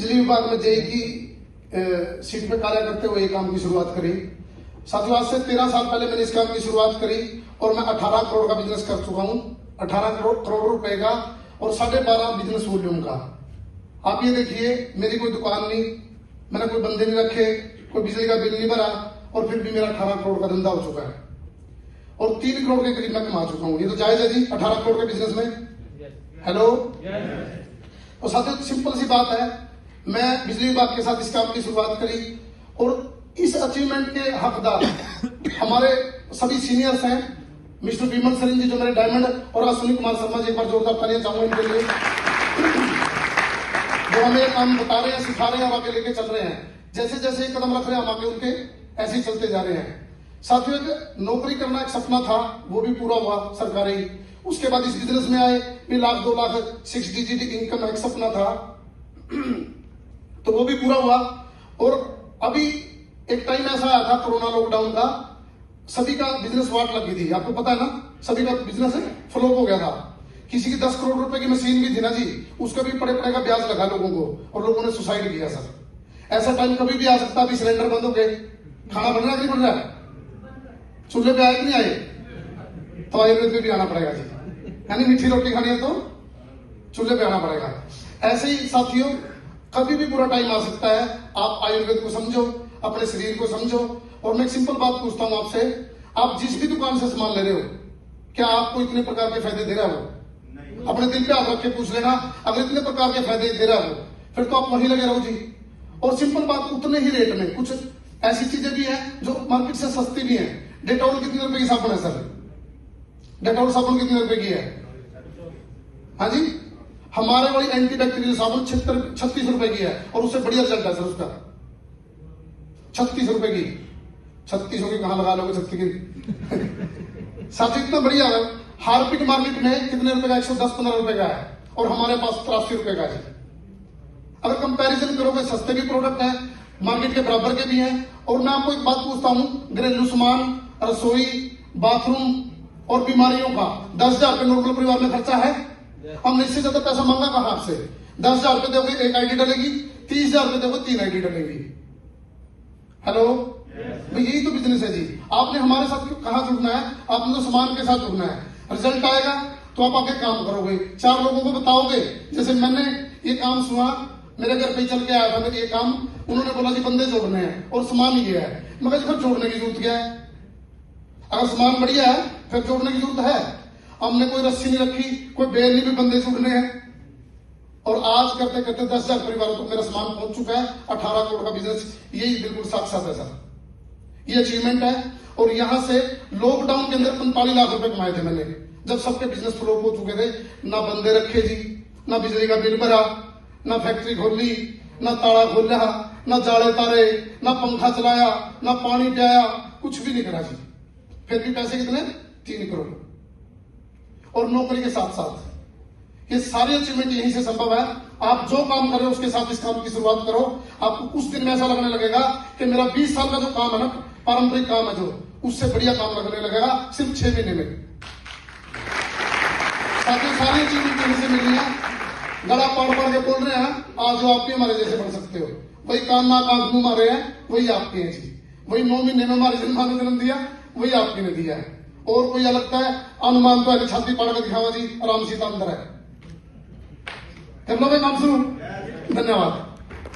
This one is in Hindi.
बिजली विभाग में जेई की सीट पे कार्य करते हुए काम की शुरुआत करी। साथियों, आज से 13 साल पहले मैंने इस काम की शुरुआत करी और मैं 18 करोड़ का बिजनेस कर चुका हूं। 18 करोड़ रुपए का और 12.5 बिजनेस वॉल्यूम का। आप ये देखिए, मेरी कोई दुकान नहीं, मैंने कोई बंदे नहीं रखे, कोई बिजली का बिल नहीं भरा और फिर भी मेरा 18 करोड़ का धंधा हो चुका है और 3 करोड़ के करीब मैं कमा चुका हूं। ये तो जायज है जी 18 करोड़ के बिजनेस में। हेलो। और साथियों, सिंपल सी बात है, मैं बिजली विभाग के साथ इस काम की शुरुआत करी और इस अचीवमेंट के हकदार हमारे सभी सीनियर्स हैं। मिस्टर विमल सरिन जी जो मेरे डायमंड, और अश्विनी कुमार शर्मा जी, एक बार जोरदार तालियां चाहूंगा इनके लिए, जो हमें काम बता रहे हैं, सिखा रहे हैं और आगे लेके चल रहे हैं। जैसे जैसे कदम रख रहे हैं हम आगे उनके, ऐसे ही चलते जा रहे हैं। साथियों, नौकरी करना एक सपना था, वो भी पूरा हुआ सरकारी। उसके बाद इस बिजनेस में आए, फिर 1 लाख 2 लाख 6 डिजिट इनकम एक सपना था तो वो भी पूरा हुआ। और अभी एक टाइम ऐसा आया था कोरोना लॉकडाउन का, सभी का बिजनेस वाट लगी थी, आपको पता है ना, सभी का बिजनेस फ्लॉप हो गया था। किसी की 10 करोड़ रुपए की मशीन भी थी ना जी, उसका भी पड़े का ब्याज लगा लोगों को और लोगों ने सुसाइड किया। सर ऐसा टाइम कभी भी आ सकता है। अभी सिलेंडर बंद हो गए, खाना बन रहा है, नहीं बन रहा है, चूल्हे पे आए कि नहीं आए, तो आयुर्वेद में भी आना पड़ेगा जी, यानी मीठी रोटी खानी है तो चूल्हे पे आना पड़ेगा। ऐसे ही साथियों, कभी भी बुरा टाइम आ सकता है। आप आयुर्वेद को समझो, अपने शरीर को समझो। और मैं एक सिंपल बात पूछता हूं आपसे, आप जिस भी दुकान से सामान ले रहे हो, क्या आपको इतने प्रकार के फायदे दे रहा हो? अपने दिल पे हाथ रख के पूछ लेना, अगर इतने प्रकार के फायदे दे रहा हो फिर तो आप वहीं लगे रहो जी। और सिंपल बात, उतने ही रेट में कुछ ऐसी चीजें भी हैं जो मार्केट से सस्ती भी हैं। डेटॉल कितने रुपए की साबुन है सर? डेटॉल साबुन कितने रुपए की है? हाँ जी, हमारे वाली एंटीबैक्टीरियल साबुन 36 रुपए की है और उससे बढ़िया रिजल्ट है सर उसका। 36 रुपए की, 36 की कहां लगा लोगे 36 की साथ इतना बढ़िया है। हार्पिक मार्केट में कितने रुपए का? 110-15 रुपए का है और हमारे पास 83 रुपए का है। अगर कंपैरिजन करोगे, सस्ते भी प्रोडक्ट है, मार्केट के बराबर के भी हैं। और मैं आपको एक बात पूछता हूं, घरेलू सामान, रसोई, बाथरूम और बीमारियों का 10,000 रुपए नॉर्मल परिवार में खर्चा है। हम इससे ज्यादा पैसा मांगा कहां आपसे? 10,000 रुपए दोगे 1 आईडी डलेगी, 30,000 रुपए दोगे 3 आईडी डलेगी। हेलो भाई, यही तो बिजनेस है जी। आपने हमारे साथ कहां जुड़ना है? आपने तो सामान के साथ जुड़ना है। रिजल्ट आएगा तो आप आगे काम करोगे, 4 लोगों को बताओगे। जैसे मैंने ये काम सुना, मेरे घर पे चल के आया था मेरे ये काम, उन्होंने बोला जी बंदे जोड़ने हैं और सामान ये है। मगर फिर जोड़ने की जरूरत क्या है? अगर सामान बढ़िया है फिर जोड़ने की जरूरत है। हमने कोई रस्सी नहीं रखी, कोई बेल नहीं, भी बंदे जुड़ने हैं। और आज करते करते 10,000 परिवारों तक मेरा सामान पहुंच चुका है। 18 करोड़ का बिजनेस, यही बिल्कुल साथ साथ है सर, ये अचीवमेंट है। और यहां से लॉकडाउन के अंदर 45 लाख रुपए कमाए थे मैंने, जब सबके बिजनेस फ्लॉप हो चुके थे। ना बंदे रखे जी, ना बिजली का बिल भरा, ना फैक्ट्री खोली, ना ताला खोला, ना जाले तारे, ना पंखा चलाया, ना पानी पियाया, कुछ भी नहीं करा जी। फिर भी पैसे कितने? 3 करोड़। और नौकरी के साथ साथ ये सारी अचीवमेंट यहीं से संभव है। आप जो काम कर रहे हो उसके साथ इस काम की शुरुआत करो। आपको कुछ दिन में ऐसा लगने लगेगा कि मेरा 20 साल का जो काम है ना, पारंपरिक काम है जो, उससे बढ़िया काम लगने लगेगा सिर्फ 6 महीने में। सारी अचीवमेंट यहीं से मिली है। गला पढ़ के बोल रहे हैं, आज जो आप भी हमारे जैसे बन सकते हो। वही कान नाक आंख मुंह मारे हैं, वही आपके हैं जी। वही 9 महीने में हमारी जन्मा ने जन्म दिया, वही आपके ने दिया है। और कोई लगता है अनुमान तो है, छाती पाड़ के दिखावा जी, आराम सीता अंदर है। कर लो भाई काम शुरू। धन्यवाद।